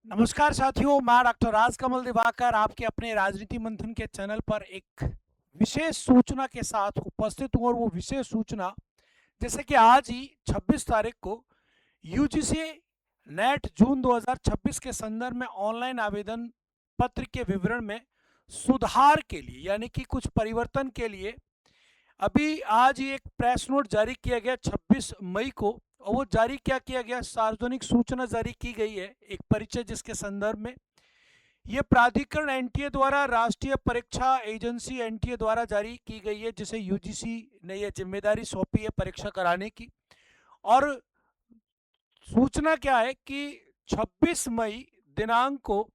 नमस्कार साथियों, मैं डॉक्टर राजकमल दिवाकर आपके अपने राजनीति मंथन के चैनल पर एक विशेष सूचना के साथ उपस्थित हूं। और वो विशेष सूचना जैसे कि आज ही 26 तारीख को यूजीसी नेट जून 2026 के संदर्भ में ऑनलाइन आवेदन पत्र के विवरण में सुधार के लिए यानी कि कुछ परिवर्तन के लिए अभी आज ही एक प्रेस नोट जारी किया गया 26 मई को। और वो जारी क्या किया गया, सार्वजनिक सूचना जारी की गई है, एक परिचय जिसके संदर्भ में ये प्राधिकरण एनटीए द्वारा, राष्ट्रीय परीक्षा एजेंसी एनटीए द्वारा जारी की गई है, जिसे यूजीसी ने यह जिम्मेदारी सौंपी है परीक्षा कराने की। और सूचना क्या है कि 26 मई दिनांक को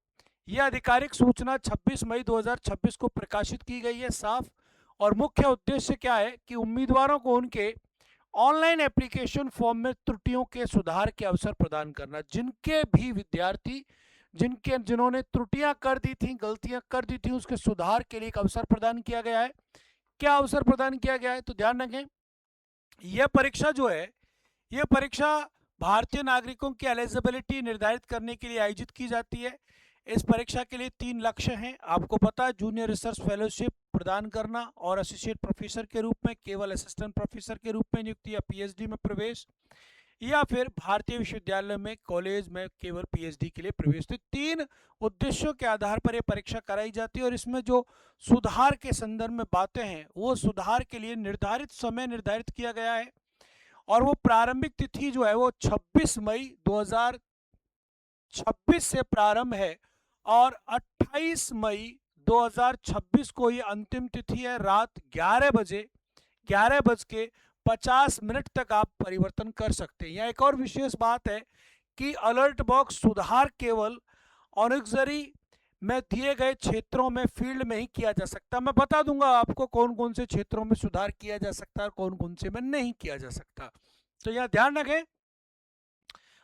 यह आधिकारिक सूचना 26 मई 2026 को प्रकाशित की गई है साफ। और मुख्य उद्देश्य क्या है कि उम्मीदवारों को उनके ऑनलाइन एप्लीकेशन फॉर्म में त्रुटियों के सुधार के अवसर प्रदान करना। जिनके भी विद्यार्थी जिन्होंने त्रुटियां कर दी थी, गलतियां कर दी थी, उसके सुधार के लिए एक अवसर प्रदान किया गया है। क्या अवसर प्रदान किया गया है, तो ध्यान रखें, यह परीक्षा जो है, यह परीक्षा भारतीय नागरिकों की एलिजिबिलिटी निर्धारित करने के लिए आयोजित की जाती है। इस परीक्षा के लिए 3 लक्ष्य हैं, आपको पता है, जूनियर रिसर्च फेलोशिप प्रदान करना और एसोसिएट प्रोफेसर के रूप में, केवल असिस्टेंट प्रोफेसर के रूप में नियुक्ति या पीएचडी में प्रवेश, या फिर भारतीय विश्वविद्यालय में, कॉलेज में केवल पीएचडी के लिए प्रवेश। तो 3 उद्देश्यों के आधार पर यह परीक्षा कराई जाती है। और इसमें जो सुधार के संदर्भ में बातें हैं, वो सुधार के लिए निर्धारित समय निर्धारित किया गया है। और वो प्रारंभिक तिथि जो है वो 26 मई 2026 से प्रारंभ है और 28 मई 2026 को ये अंतिम तिथि है। रात 11 बज के 50 तक आप परिवर्तन कर सकते हैं। यहाँ एक और विशेष बात है कि अलर्ट बॉक्स सुधार केवल ऑनग्जरी में दिए गए क्षेत्रों में फील्ड में ही किया जा सकता है। मैं बता दूंगा आपको कौन कौन से क्षेत्रों में सुधार किया जा सकता है और कौन कौन से में नहीं किया जा सकता। तो यह ध्यान रखें,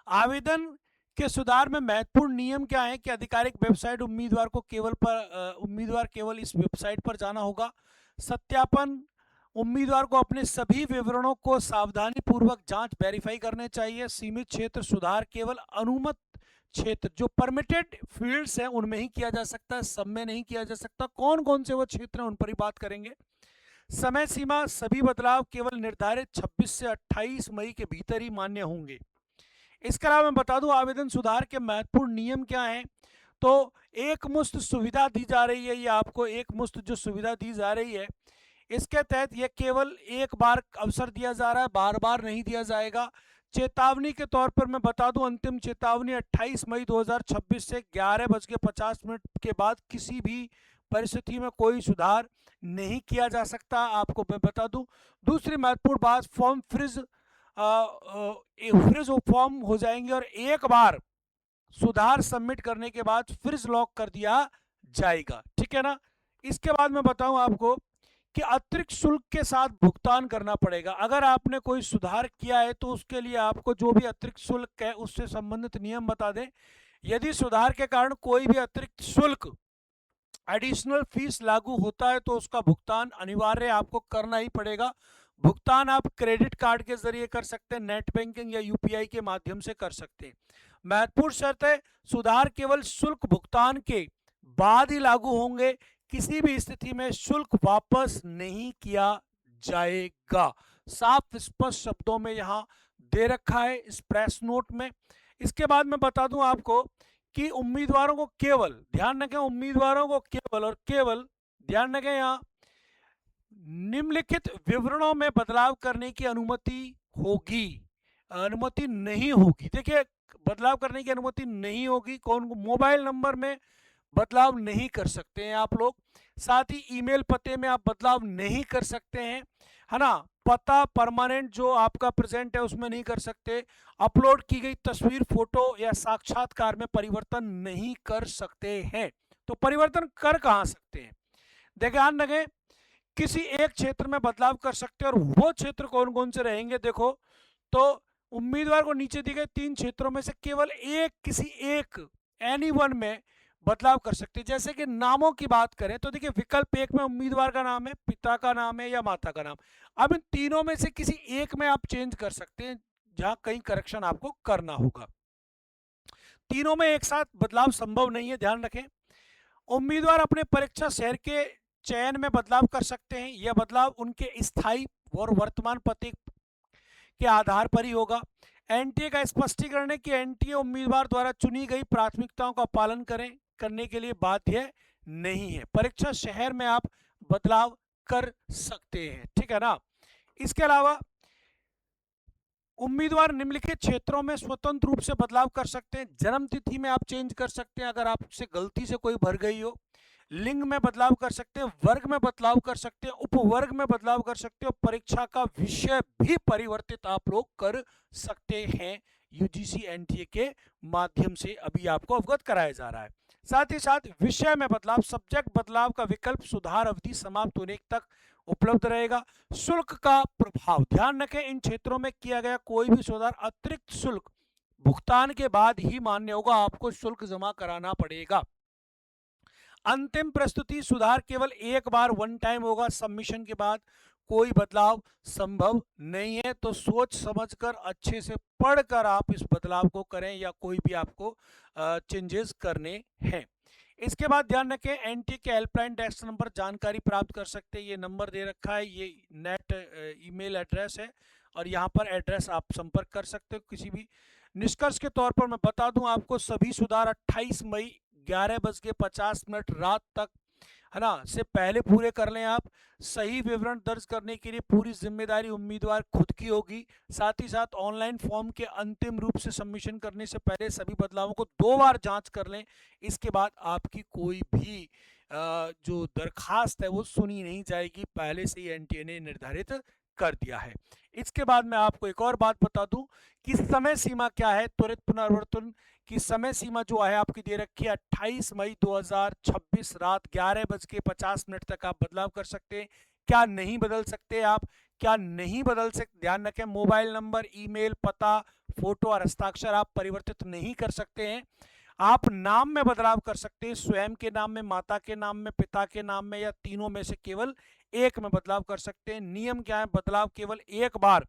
आवेदन के सुधार में महत्वपूर्ण नियम क्या है कि आधिकारिक वेबसाइट उम्मीदवार केवल इस वेबसाइट पर जाना होगा। सत्यापन, उम्मीदवार को अपने सभी विवरणों को सावधानी पूर्वक जांच वेरीफाई करने चाहिए। सीमित क्षेत्र सुधार केवल अनुमत क्षेत्र, जो परमिटेड फील्ड्स हैं, उनमें ही किया जा सकता है, सब में नहीं किया जा सकता। कौन कौन से वो क्षेत्र हैं उन पर ही बात करेंगे। समय सीमा, सभी बदलाव केवल निर्धारित 26 से 28 मई के भीतर ही मान्य होंगे। इसके अलावा मैं बता दूं आवेदन सुधार के महत्वपूर्ण नियम क्या हैं। तो एक मुश्त सुविधा दी जा रही है, ये आपको एक मुश्त जो सुविधा दी जा रही है, इसके तहत यह केवल एक बार अवसर दिया जा रहा है, बार बार नहीं दिया जाएगा। चेतावनी के तौर पर मैं बता दूं, अंतिम चेतावनी 28 मई 2026 से 11:50 के बाद किसी भी परिस्थिति में कोई सुधार नहीं किया जा सकता, आपको मैं बता दूं। दूसरी महत्वपूर्ण बात, फॉर्म फ्रीज फॉर्म हो जाएंगे और एक बार सुधार सबमिट करने के बाद फ्रीज लॉक कर दिया जाएगा, ठीक है ना। इसके बाद मैं बताऊं आपको कि अतिरिक्त शुल्क के साथ भुगतान करना पड़ेगा। अगर आपने कोई सुधार किया है तो उसके लिए आपको जो भी अतिरिक्त शुल्क है उससे संबंधित नियम बता दें। यदि सुधार के कारण कोई भी अतिरिक्त शुल्क, एडिशनल फीस लागू होता है तो उसका भुगतान अनिवार्य आपको करना ही पड़ेगा। भुगतान आप क्रेडिट कार्ड के जरिए कर सकते हैं, नेट बैंकिंग या यूपीआई के माध्यम से कर सकते हैं। महत्वपूर्ण शर्त है, सुधार केवल शुल्क भुगतान के बाद ही लागू होंगे, किसी भी स्थिति में शुल्क वापस नहीं किया जाएगा। साफ स्पष्ट शब्दों में यहां दे रखा है इस प्रेस नोट में। इसके बाद मैं बता दूं आपको कि उम्मीदवारों को केवल, ध्यान रखें, उम्मीदवारों को केवल और केवल ध्यान रखें, यहां निम्नलिखित विवरणों में बदलाव करने की अनुमति होगी, अनुमति नहीं होगी। देखिए, बदलाव करने की अनुमति नहीं होगी। कौन? मोबाइल नंबर में बदलाव नहीं कर सकते हैं आप लोग, साथ ही ईमेल पते में आप बदलाव नहीं कर सकते हैं, है ना। पता परमानेंट जो आपका प्रेजेंट है उसमें नहीं कर सकते। अपलोड की गई तस्वीर, फोटो या साक्षात्कार में परिवर्तन नहीं कर सकते हैं। तो परिवर्तन कर कहां सकते हैं, ध्यान रखें, किसी एक क्षेत्र में बदलाव कर सकते हैं। और वो क्षेत्र कौन कौन से रहेंगे, देखो, तो उम्मीदवार को नीचे दिए गए 3 क्षेत्रों में से केवल एक, किसी एक, एनी वन में बदलाव कर सकते हैं। जैसे कि नामों की बात करें तो देखिए, विकल्प 1 में उम्मीदवार का नाम है, पिता का नाम है या माता का नाम। अब इन तीनों में से किसी एक में आप चेंज कर सकते हैं जहां कहीं करेक्शन आपको करना होगा। तीनों में एक साथ बदलाव संभव नहीं है, ध्यान रखें। उम्मीदवार अपने परीक्षा शहर के चयन में बदलाव कर सकते हैं। यह बदलाव उनके स्थायी और वर्तमान पते के आधार पर ही होगा। एनटीए का स्पष्टीकरण है कि एनटीए उम्मीदवार द्वारा चुनी गई प्राथमिकताओं का पालन करने के लिए बाध्य नहीं है। परीक्षा शहर में आप बदलाव कर सकते हैं, ठीक है ना। इसके अलावा उम्मीदवार निम्नलिखित क्षेत्रों में स्वतंत्र रूप से बदलाव कर सकते हैं। जन्म तिथि में आप चेंज कर सकते हैं अगर आपसे गलती से कोई भर गई हो। लिंग में बदलाव कर सकते हैं, वर्ग में बदलाव कर सकते हैं, उपवर्ग में बदलाव कर सकते हैं, और परीक्षा का विषय भी परिवर्तित आप लोग कर सकते हैं। यूजीसी एनटीए के माध्यम से अभी आपको अवगत कराया जा रहा है। साथ ही साथ विषय में बदलाव, सब्जेक्ट बदलाव का विकल्प सुधार अवधि समाप्त होने तक उपलब्ध रहेगा। शुल्क का प्रभाव, ध्यान रखें इन क्षेत्रों में किया गया कोई भी सुधार अतिरिक्त शुल्क भुगतान के बाद ही मान्य होगा, आपको शुल्क जमा कराना पड़ेगा। अंतिम प्रस्तुति सुधार केवल एक बार वन टाइम होगा, सबमिशन के बाद कोई बदलाव संभव नहीं है। तो सोच समझकर अच्छे से पढ़कर आप इस बदलाव को करें या कोई भी आपको चेंजेस करने हैं। इसके बाद ध्यान रखें एनटी के हेल्पलाइन डेस्क नंबर जानकारी प्राप्त कर सकते हैं। ये नंबर दे रखा है, ये नेट ईमेल एड्रेस है और यहाँ पर एड्रेस आप संपर्क कर सकते हो किसी भी। निष्कर्ष के तौर पर मैं बता दूं आपको, सभी सुधार 28 मई 11:50 रात तक, है ना, से पहले पूरे कर लें आप। सही विवरण दर्ज करने के लिए पूरी जिम्मेदारी उम्मीदवार खुद की होगी। साथ ही साथ ऑनलाइन फॉर्म के अंतिम रूप से सबमिशन करने से पहले सभी बदलावों को 2 बार जांच कर लें। इसके बाद आपकी कोई भी जो दरखास्त है वो सुनी नहीं जाएगी, पहले से ही एनटीए ने निर्धारित कर दिया है। इसके बाद मैं आपको एक और बात बता दूं कि समय सीमा क्या है। त्वरित पुनरावर्तन की समय सीमा जो है आपकी दे रखी है 28 मई 2026 रात 11:50 तक आप बदलाव कर सकते हैं। क्या नहीं बदल सकते आप, क्या नहीं बदल सकते, ध्यान रखें मोबाइल नंबर, ईमेल, पता, फोटो और हस्ताक्षर आप परिवर्तित नहीं कर सकते हैं। आप नाम में बदलाव कर सकते हैं, स्वयं के नाम में, माता के नाम में, पिता के नाम में या तीनों में से केवल एक में बदलाव कर सकते हैं। नियम क्या है, बदलाव केवल एक बार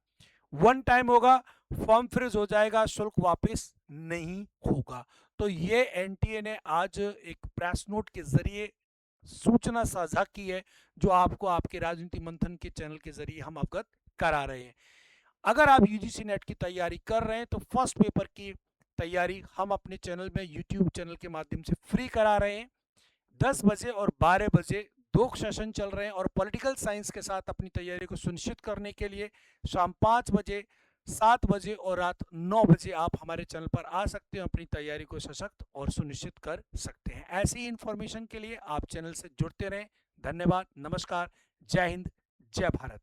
वन टाइम होगा, फॉर्म फ्रीज हो जाएगा, शुल्क वापस नहीं होगा। तो ये एनटीए ने आज एक प्रेस नोट के जरिए सूचना साझा की है, जो आपको आपके राजनीति मंथन के चैनल के जरिए हम अवगत करा रहे हैं। अगर आप यूजीसी नेट की तैयारी कर रहे हैं तो फर्स्ट पेपर की तैयारी हम अपने चैनल में, यूट्यूब चैनल के माध्यम से फ्री करा रहे हैं। 10 बजे और 12 बजे 2 सेशन चल रहे हैं, और पॉलिटिकल साइंस के साथ अपनी तैयारी को सुनिश्चित करने के लिए शाम 5 बजे, 7 बजे और रात 9 बजे आप हमारे चैनल पर आ सकते हैं, अपनी तैयारी को सशक्त और सुनिश्चित कर सकते हैं। ऐसी इन्फॉर्मेशन के लिए आप चैनल से जुड़ते रहें। धन्यवाद, नमस्कार, जय हिंद, जय भारत।